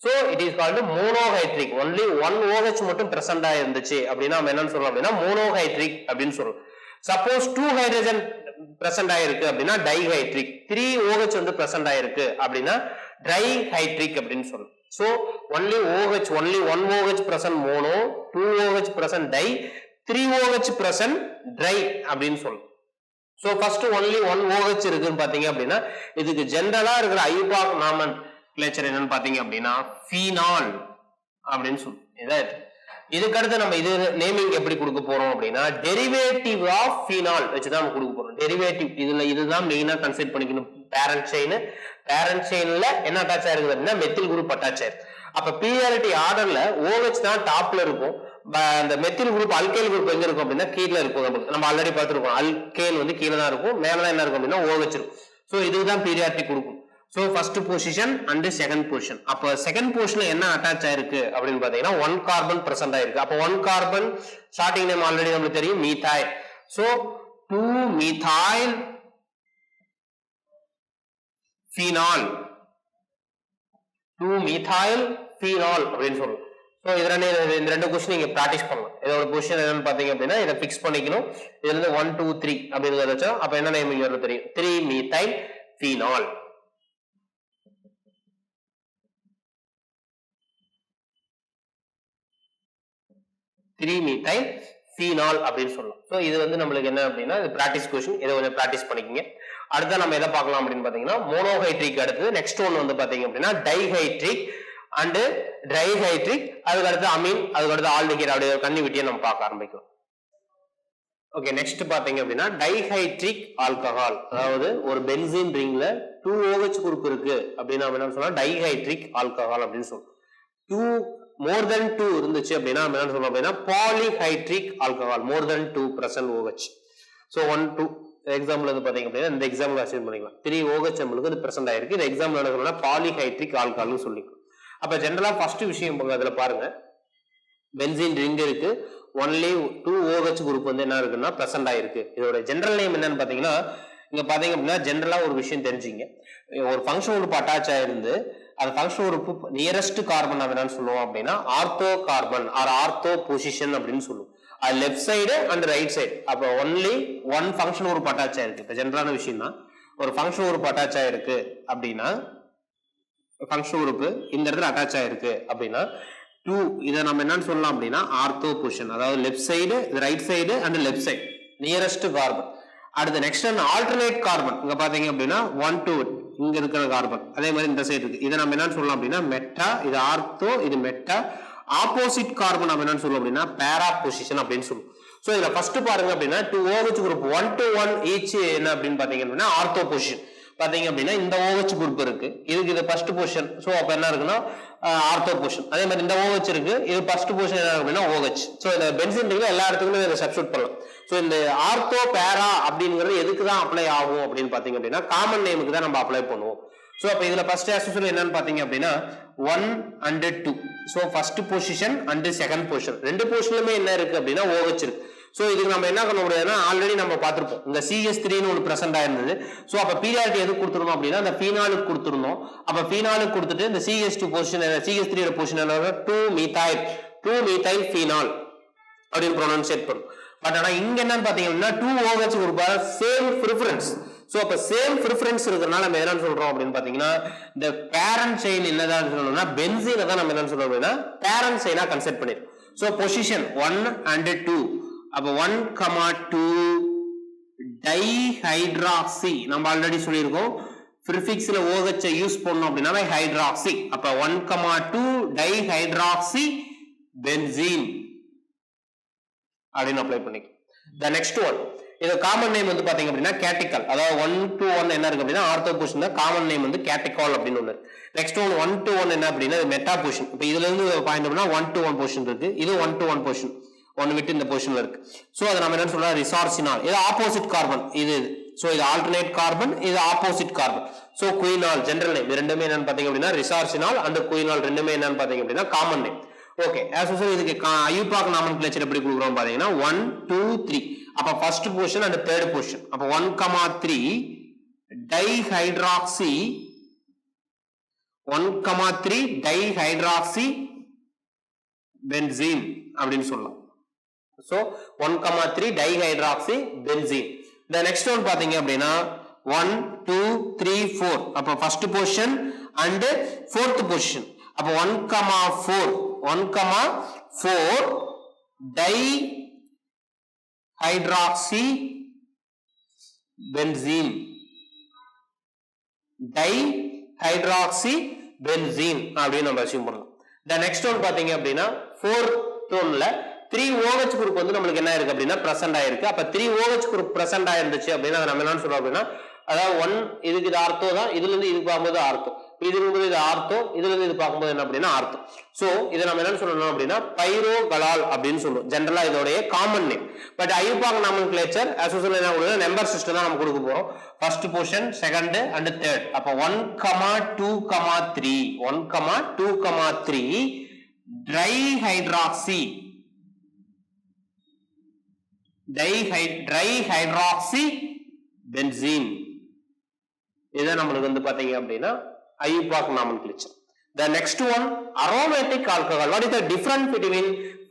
So it is called monohydric. Only 1 OH மட்டும் பிரசன்ட் ஆயிருந்துச்சு அப்படின்னா நம்ம என்னன்னு சொல்றோம் அப்படின்னா monohydric அப்படின்னு சொல்றோம். சப்போஸ் 2 ஹைட்ரஜன் பிரசன்ட் ஆயிருக்கு அப்படின்னா டைஹைட்ரிக், 3 OH வந்து பிரசன்ட் ஆயிருக்கு அப்படின்னா ட்ரைஹைட்ரிக் அப்படின்னு சொல்றோம். So only OH, only 1 OH present mono, 2 OH present di, 3 OH present dry அப்படின்னு சொல்றோம். So first only 1 OH இருக்குன்னு பாத்தீங்க அப்படின்னா இதுக்கு ஜெனரலா இருக்கிற ஐயூபாக் நாமென்க்ளேச்சர் என்னன்னு பாத்தீங்க அப்படின்னா ஃபீனால் அப்படின்னு சொல்றோம். இதான் இதுக்கு அடுத்து நம்ம இது நேமிங் எப்படி கொடுக்க போறோம் அப்படின்னா டெரிவேட்டிவ் ஆஃப் ஃபீனால் வச்சுதான் நம்ம கொடுக்க போறோம். டெரிவேட்டிவ் இதுதான் மெயினா கன்சிடர் பண்ணிக்கணும். பேரண்ட் செயின்ல என்ன அட்டாச் ஆயிருக்குது அப்படின்னா மெத்தில் குரூப் அட்டாச் ஆயிருக்கு. அப்ப பீரியாடிக் ஆர்டர்ல OH தான் டாப்ல இருக்கும், அந்த மெத்தில் குரூப் அல்கைல் குரூப் எங்க இருக்கும் அப்படின்னா கீழே இருக்கும். நம்ம ஆல்ரெடி பார்த்துருக்கோம், அல்கைல் வந்து கீழே தான் இருக்கும், மேலதான் என்ன இருக்கும் அப்படின்னா OH இருக்கும். சோ இதுதான் பீரியாடிக் கொடுக்கும். So first position and second position. அப்ப செகண்ட் பொசிஷன்ல என்ன அட்டாச் ஆயிருக்கு அப்படின்னு பாத்தீங்கன்னா 1 கார்பன் பிரசன்ட் ஆயிருக்கு. அப்ப 1 கார்பன் ஸ்டார்டிங் நேம் ஆல்ரெடி நமக்கு தெரியும், மீথাইল. So 2 மீথাইল phenol, 2 methyl phenol அப்படின்னு சொல்றோம். சோ இந்த ரெண்டு क्वेश्चन நீங்க பிராக்டீஸ் பண்ணலாம். இதோட பொசிஷன் என்னன்னு பாத்தீங்க அப்படின்னா இத ஃபிக்ஸ் பண்ணிக்கணும். இதுல இருந்து 1 2 3 அப்படிங்கறத வச்சா அப்ப என்ன நேம் இங்க வருது தெரியும், 3 methyl phenol. 3 methyl phenol அப்படின்னு சொல்லலாம். சோ இது வந்து நம்மளுக்கு என்ன அப்படின்னா இது பிராக்டீஸ் क्वेश्चन, இத கொஞ்சம் பிராக்டீஸ் பண்ணிக்கங்க. அடுத்து நம்ம எதை பார்க்கலாம் அப்படின்னு பாத்தீங்கன்னா மோனோஹைட்ரிக், அடுத்து நெக்ஸ்ட் ஒன் வந்து பாத்தீங்க அப்படின்னா டைஹைட்ரிக் அண்ட் ட்ரைஹைட்ரிக், அதுக்கு அடுத்து அமீன், அதுக்கு அடுத்து ஆல்டிஹைட், அப்படியே கன்னிவிட்டியை நம்ம பார்க்க ஆரம்பிக்கலாம். ஓகே, நெக்ஸ்ட் பாத்தீங்க அப்படின்னா டைஹைட்ரிக் ஆல்கஹால், அதாவது ஒரு பென்சீன் ரிங்ல 2 OH குரூப் இருக்கு அப்படின்னா என்ன சொன்னா டைஹைட்ரிக் ஆல்கஹால் அப்படின்னு சொல்றோம். 2 more than 2 இருந்துச்சு அப்படின்னா நம்ம என்ன சொல்றோம் அப்படின்னா polyhydric alcohol, more than 2 present OH. So 1 2 example வந்து பாத்தீங்க அப்படின்னா இந்த எக்ஸாம்பிள் அசைன் பண்ணிக்கலாம். 3 OH நம்மளுக்கு இது பிரசன்ட் ஆயிருக்கு. இந்த எக்ஸாம்பிள் என்ன சொல்லணும்னா பாலிஹைட்ரிக் ஆல்கஹால்னு சொல்லிக்கலாம். அப்ப ஜெனரலா ஃபர்ஸ்ட் விஷயம் அதுல பாருங்க, பென்சீன் ரிங் இருக்கு, ஒன்லி 2 OH குரூப் வந்து என்ன இருக்குன்னா பிரசன்ட் ஆயிருக்கு. இதோட ஜெனரல் நேம் என்னன்னு பாத்தீங்கன்னா இங்க பாத்தீங்க அப்படின்னா ஜெனரலா ஒரு விஷயம் தெரிஞ்சுங்க, ஒரு ஃபங்க்ஷன் குரூப் அட்டாச் ஆயிருந்து அந்த ஃபங்க்ஷன் குரூப் நியரஸ்ட் கார்பன் என்னன்னு சொல்லுவோம் அப்படின்னா ortho carbon R ortho position அப்படின்னு சொல்லுவோம். அது left side and right side. அப்ப ஒன்லி 1 ஃபங்க்ஷன் குரூப் அட்டாச் ஆயிருக்கு. இப்ப ஜெனரலான விஷயம் தான், ஒரு ஃபங்க்ஷன் குரூப் அட்டாச் ஆயிருக்கு அப்படின்னா ஃபங்க்ஷன் குரூப் இந்த இடத்துல அட்டாச் ஆயிருக்கு அப்படின்னா 2 இதை நம்ம என்னன்னு சொல்லலாம் அப்படின்னா ஆர்த்தோ பொசிஷன், அதாவது left side right side and left side nearest carbon. அடுத்து நெக்ஸ்ட் ஆல்டர்னேட் கார்பன், இங்க பாத்தீங்க அப்படின்னா 1 2 இங்க இருக்கிற கார்பன், அதே மாதிரி இந்த சைடு இருக்கு. இதை நம்ம என்னன்னு சொல்லலாம் அப்படின்னா மெட்டா, இது ஆர்த்தோ, இது மெட்டா. ஆப்போசிட் கார்பன் நம்ம என்னன்னு சொல்லுவோம் அப்படின்னா பேரா பொசிஷன் அப்படின்னு சொல்லுவோம். சோ இதுல ஃபர்ஸ்ட் பாருங்க அப்படின்னா 2 OH குரூப் 1 to 1 ஈச் என்ன அப்படின்னு பாத்தீங்க அப்படின்னா ஆர்த்தோ பொசிஷன். பாத்தீங்க அப்படின்னா இந்த OH குரூப் இருக்கு, இதுக்கு இது ஃபர்ஸ்ட் பொசிஷன். சோ அப்ப என்ன இருக்குன்னா ஆர்த்தோ பொசிஷன். அதே மாதிரி இந்த OH இருக்கு, இது ஃபர்ஸ்ட் பொசிஷன் என்ன அப்படின்னா OH. சோ இந்த பென்சீன் ரிங்ல எல்லா இடத்துக்குமே இதை சப்ஸ்டிட்யூட் பண்ணலாம். சோ இந்த ஆர்த்தோ பேரா அப்படிங்கிறது எதுக்கு தான் அப்ளை ஆகும் அப்படின்னு பாத்தீங்க அப்படின்னா காமன் நேமுக்கு தான் நம்ம அப்ளை பண்ணுவோம். சோ அப்ப இதுல ஃபர்ஸ்ட் அசோசியேஷன் என்னன்னு பாத்தீங்க அப்படின்னா 1 and 2. So first position and second position, ரெண்டு பொசிஷன்லயுமே என்ன இருக்கு அப்படின்னா OH இருக்கு. சோ இதுக்கு நம்ம என்ன பண்ண முடியாதுன்னா ஆல்ரெடி நம்ம பார்த்திருப்போம் இந்த CH3 ன்னு ஒரு பிரசன்ட் ஆயிருந்தது சோ அப்ப பீரியாடிட்டி எதுக்கு கொடுத்துறோம் அப்படின்னா அந்த ஃபீனாலுக்கு கொடுத்துறோம் அப்ப ஃபீனாலுக்கு கொடுத்துட்டு இந்த CH2 பொசிஷன் CH3 ஓட பொசிஷன் என்னன்னா 2 methyl phenol அப்படினு ப்ரோனன்சியேட் பண்ணும் பட் ஆனா இங்க என்னன்னு பாத்தீங்கன்னா 2OH group same preference so அப்ப சேம் பிரெஃபரன்ஸ் இருக்கறனால நம்ம என்ன சொல்றோம் அப்படினு பாத்தீங்கன்னா இந்த பேரண்ட் செயின் என்னதான் சொல்லணும்னா பென்சீனை தான் நம்ம என்ன சொல்றோம் அப்படினா பேரண்ட் செயினா கன்சிடர் பண்ணிரோம் சோ பொசிஷன் 1 and 2 அப்ப 1,2 டைஹைட்ராக்சி நம்ம ஆல்ரெடி சொல்லியிருக்கோம் prefixல OH யூஸ் பண்ணோம் அப்படினா ஹைட்ராக்சி அப்ப 1,2 டைஹைட்ராக்சி பென்சீன் அப்படினு அப்ளை பண்ணிக்கலாம் the next one இது காமன் நேம் வந்து பாத்தீங்க அப்படினா கேட்டிகல் அதாவது 1 to 1 என்ன இருக்கு அப்படினா ஆர்த்தோ பொசிஷன் தான் காமன் நேம் வந்து கேட்டிகால் அப்படினு ஒன்னு நெக்ஸ்ட் ஒன் 1 to 1 என்ன அப்படினா இது மெட்டா பொசிஷன் இப்போ இதுல இருந்து பாயிண்ட் அப்படினா 1 to 1 பொசிஷன் இருக்கு இது 1 to 1 பொசிஷன் ஒன்னு விட்டு இந்த பொசிஷன்ல இருக்கு சோ அத நாம என்ன சொல்றோம் ரிசார்சினால் இது ஆப்போசிட் கார்பன் இது சோ இது ஆல்டர்னேட் கார்பன் இது opposite carbon so quinol general name இது ரெண்டுமே என்னன்னு பாத்தீங்க அப்படினா ரிசார்சினால் and குயினால் ரெண்டுமே என்னன்னு பாத்தீங்க அப்படினா common name okay as usual இதுக்கு ஐயூபாக் நாமன்கிளேச்சர் எப்படி கொடுக்குறோம் பாத்தீங்கன்னா 1 2 3 அப்ப first position and third position அப்ப 1,3 டைஹைட்ராக்சி 1,3 டைஹைட்ராக்சி பென்சீன் அப்படினு சொல்லலாம் so 1,3 dihydroxy benzene the next one பாத்தீங்க அப்படினா 1 2 3 4 அப்ப first position and fourth position அப்ப 1,4 டைஹைட்ராக்சி பென்சீன் டைஹைட்ராக்சி பென்சீன் அப்படி நம்ம அஸ்யூம் பண்ணலாம் the next one பாத்தீங்க அப்படினா 4th ஒன்ல 3OH குரூப் வந்து நமக்கு என்ன இருக்கு அப்படினா பிரசன்ட் ஆயிருக்கு அப்ப 3OH குரூப் பிரசன்ட் ஆயிருந்துச்சு அப்படினா நம்ம என்ன சொல்றோம் அப்படினா அதாவது 1 இதுக்கு இது ஆர்த்தோ தான் இதுல இருந்து இதுக்கு பாக்கும்போது ஆர்த்தோ இதுல இருந்து இது ஆர்த்தோ இதுல இருந்து இது பாக்கும்போது என்ன அப்படினா ஆர்த்தோ சோ இத நம்ம என்ன சொல்லணும் அப்படினா பைரோகலால் அப்படினு சொல்றோம் ஜெனரலா இதோட common name but IUPAC nomenclature as usual என்ன கொடுக்குறோம் நம்பர் சிஸ்டம் தான் நம்ம கொடுக்க போறோம் first position second and third அப்ப 1,2,3 1,2,3 டைஹைட்ராக்சி டைஹைட்ராக்சி பென்சீன் இத நமக்கு வந்து பாத்தீங்க அப்படினா IUPAC nomenclature the next one aromatic alcohol what is the difference between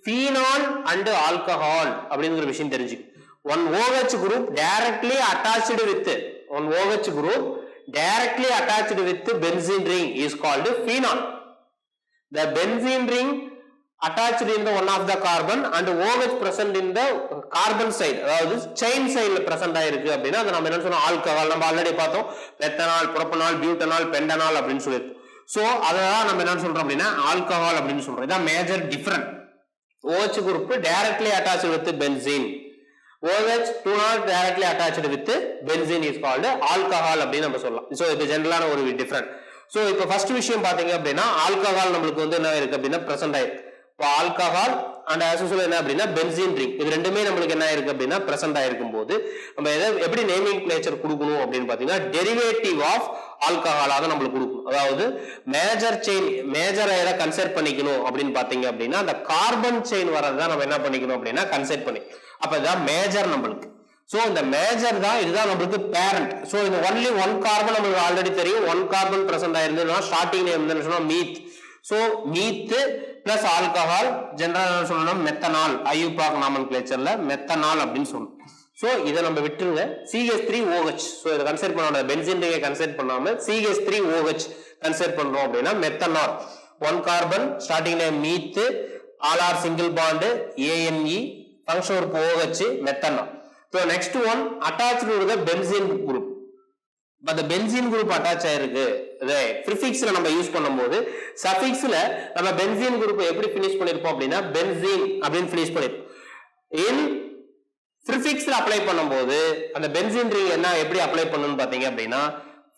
phenol and alcohol அப்படிங்கற விஷயம் தெரிஞ்சுக்க one OH group directly attached with benzene ring is called phenol the benzene ring attached in the one of the carbon and OH present in the carbon side அதாவது chain side ல present ஆயிருக்கு அப்படினா அத நாம என்ன சொல்றோம் alcohol நம்ம already பார்த்தோம் மெத்தனால் புரோபனால் பியூட்டனால் பெண்டனால் அப்படினு சொல்லிருக்கோம் சோ அததான் நம்ம என்ன சொல்றோம் அப்படினா ஆல்கஹால் அப்படினு சொல்றோம் இதான் major different OH group directly attached with benzene OH do not directly attached with benzene is called alcohol அப்படினு நம்ம சொல்லலாம் சோ இது ஜெனரலான ஒரு டிஃபரண்ட் சோ இப்போ ஃபர்ஸ்ட் விஷயம் பாத்தீங்க அப்படினா ஆல்கஹால் நமக்கு வந்து என்ன இருக்கு அப்படினா பிரசன்ட் ஆயிருக்கு ஆல்கஹால் and as usual என்ன அப்படினா பென்சீன் ரிங் இது ரெண்டுமே நமக்கு என்ன இருக்கு அப்படினா பிரசன்ட் ஆயிருக்கும்போது நம்ம எப்படி நேமிங் கிளேச்சர் கொடுக்கணும் அப்படினு பாத்தீங்கன்னா டெரிவேட்டிவ் ஆஃப் ஆல்கஹாலாக நமக்கு கொடுக்கணும் அதாவது மேஜர் செயின் மேஜர் எதை கன்சிடர் பண்ணிக்கணும் அப்படினு பாத்தீங்க அப்படினா அந்த கார்பன் செயின் வரத நம்ம என்ன பண்ணிக்கணும் அப்படினா கன்சிடர் பண்ணி அப்ப இதான் மேஜர் நமக்கு சோ இந்த மேஜர் தான் இதுதான் நமக்கு பேரண்ட் சோ இந்த only one கார்பன் நமக்கு ஆல்ரெடி தெரியும் one கார்பன் பிரசன்ட் ஆயிருந்ததுனா ஸ்டார்டிங் நேம் என்ன சொன்னா meth so meth plus alcohol ஜெனரலா சொல்லணும் மெத்தனால் ஐயூபாக் நாமன்கிளேச்சர்ல மெத்தனால் அப்படினு சொல்றோம் சோ இத நம்ம விட்டுருங்க CH3OH சோ இத கன்சிடர் பண்ணாம பென்சீன் ரிங்கை கன்சிடர் பண்ணாம CH3OH கன்சிடர் பண்றோம் அப்படினா methanol one carbon starting name மீத் all are single bond ANE function group OH methanol so next one attached to the benzene group but the benzene group attach ஆயிருக்கு prefixல நம்ம use பண்ணும்போது suffixல நம்ம benzene group எப்படி finish பண்ணிருப்போம் அப்படினா benzene அப்படினு finish பண்ணிருப்போம் in prefixல apply பண்ணும்போது அந்த benzene ring என்ன எப்படி அப்ளை பண்ணனும் பாத்தீங்க அப்படினா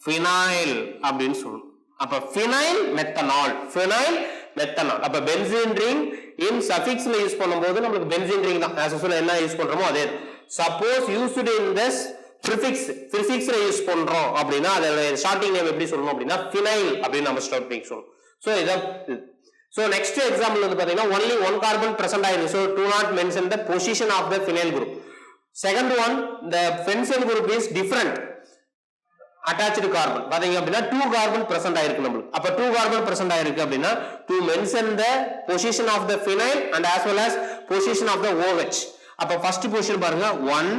phenyl அப்படினு சொல்றோம் அப்ப phenyl methanol அப்ப benzene ring in suffixல யூஸ் பண்ணும்போது நமக்கு benzene ring தான் as usual என்ன யூஸ் பண்றோமோ அதே suppose used in this prefixல யூஸ் பண்றோம் அப்படினா அதோட ஸ்டார்டிங் நேம் எப்படி சொல்லணும் அப்படினா phenyl அப்படி நம்ம ஸ்டார்ட் பண்ணி சொல்லணும் சோ இத So next example வந்து பாத்தீங்கன்னா only one carbon present ஆயிருக்கு. So do not mention the position of the phenyl group. Second one, the phenol group is different. Attached carbon பாத்தீங்க அப்படின்னா 2 carbon present ஆயிருக்கு நமக்கு. அப்ப 2 carbon present ஆயிருக்கு அப்படின்னா to mention the position of the phenyl and as well as position of the OH. அப்ப first position பாருங்க 1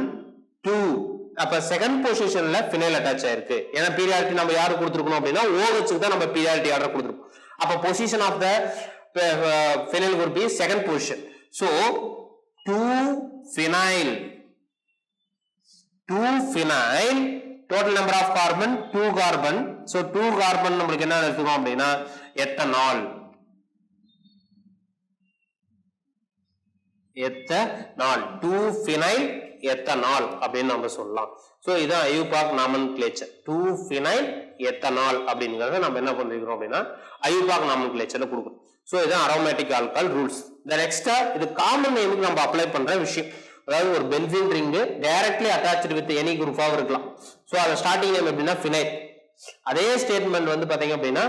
2. அப்ப செகண்ட் பொசிஷன்ல phenyl அட்டாச் ஆயிருக்கு. ஏன்னா பீரியாடிட்டி நம்ம யாருக்கு கொடுத்திருக்கோம் அப்படின்னா OH க்கு தான் நம்ம பீரியாடிட்டி ஆர்டர் கொடுத்திருக்கோம். அப்ப position of the phenyl group is second position. So 2 phenyl total number of carbon 2 carbon. So 2 carbon நமக்கு என்ன எடுத்துக்கோம் அப்படின்னா ethanol 2 phenyl ethanol அப்படின்னு நம்ம சொல்லலாம். சோ இதான் IUPAC nomenclature 2 phenyl ethanol அப்படிங்கறத நம்ம என்ன பண்ணிருக்கோம் அப்படின்னா IUPAC nomenclatureல கொடுக்கிறோம். சோ இதான் aromatic alcohol rules. The next இது காமன் நேமுக்கு நம்ம அப்ளை பண்ற விஷயம். அதாவது ஒரு benzene ring directly attached with any குரூப்பா இருக்கலாம். சோ அது ஸ்டார்டிங் நேம் எப்படின்னா phenyl. அதே ஸ்டேட்மெண்ட் வந்து பாத்தீங்க அப்படின்னா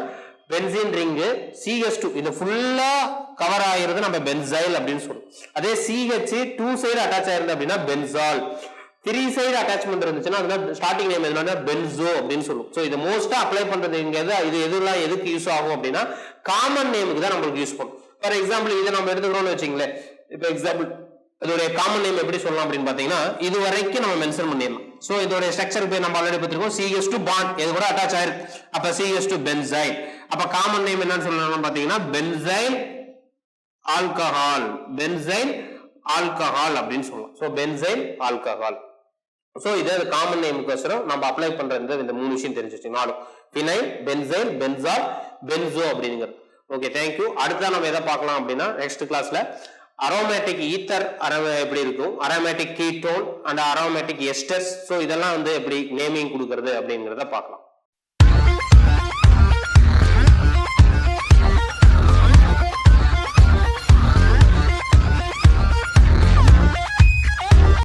பென்சீன் ரிங் CH2 இது ஃபுல்லா கவர் ஆயிருது நம்ம பென்சைல் அப்படின்னு சொல்றோம். அதே CH 2 சைடு அட்டாச் ஆயிருது அப்படின்னா பென்சால். 3 சைடு அட்டாச்மெண்ட் இருந்துச்சுன்னா அதுல ஸ்டார்டிங் நேம் என்னன்னா பென்சோ அப்படின்னு சொல்லுவோம். சோ இது மோஸ்டா அப்ளை பண்றது இங்க இது எதுலாம் எதுக்கு யூஸ் ஆகும் அப்படின்னா காமன் நேமுக்கு தான் நம்மளுக்கு யூஸ் பண்ணும். ஃபார் எக்ஸாம்பிள் இதை நம்ம எடுத்துக்கிறோம்னு வச்சுங்களேன். இப்போ எக்ஸாம்பிள் இதோட காமன் நேம் எப்படி சொல்லலாம் அப்படின்னு பாத்தீங்கன்னா இது வரைக்கும் நம்ம மென்ஷன் பண்ணிடலாம். சோ இதோட ஸ்ட்ரக்சர் போய் நம்ம ஆல்ரெடி பார்த்திருக்கோம். CH2 பாண்ட் இது கூட அட்டாச் ஆயிருக்கு. அப்ப CH2 பென்சைல். அப்ப காமன் நேம் என்னன்னு சொல்லலாம் பாத்தீங்கன்னா பென்சைல் ஆல்கஹால் அப்படின்னு சொல்லலாம். So benzyl alcohol. சோ இது காமன் நேமுக்கோசரம் நம்ம அப்ளை பண்ற இந்த மூணு விஷயம் தெரிஞ்சு வச்சுக்கணும். phenyl பென்சைல் பென்சால் பென்சோ அப்படிங்கிறது. Okay, thank you. அடுத்த நம்ம எதை பார்க்கலாம் அப்படின்னா நெக்ஸ்ட் கிளாஸ்ல அரோமேட்டிக் ஈத்தர் எப்படி இருக்கும், aromatic ketone and aromatic எஸ்டர்ஸ். So இதெல்லாம் வந்து எப்படி நேமிங் கொடுக்கறது அப்படிங்கறத பார்க்கலாம்.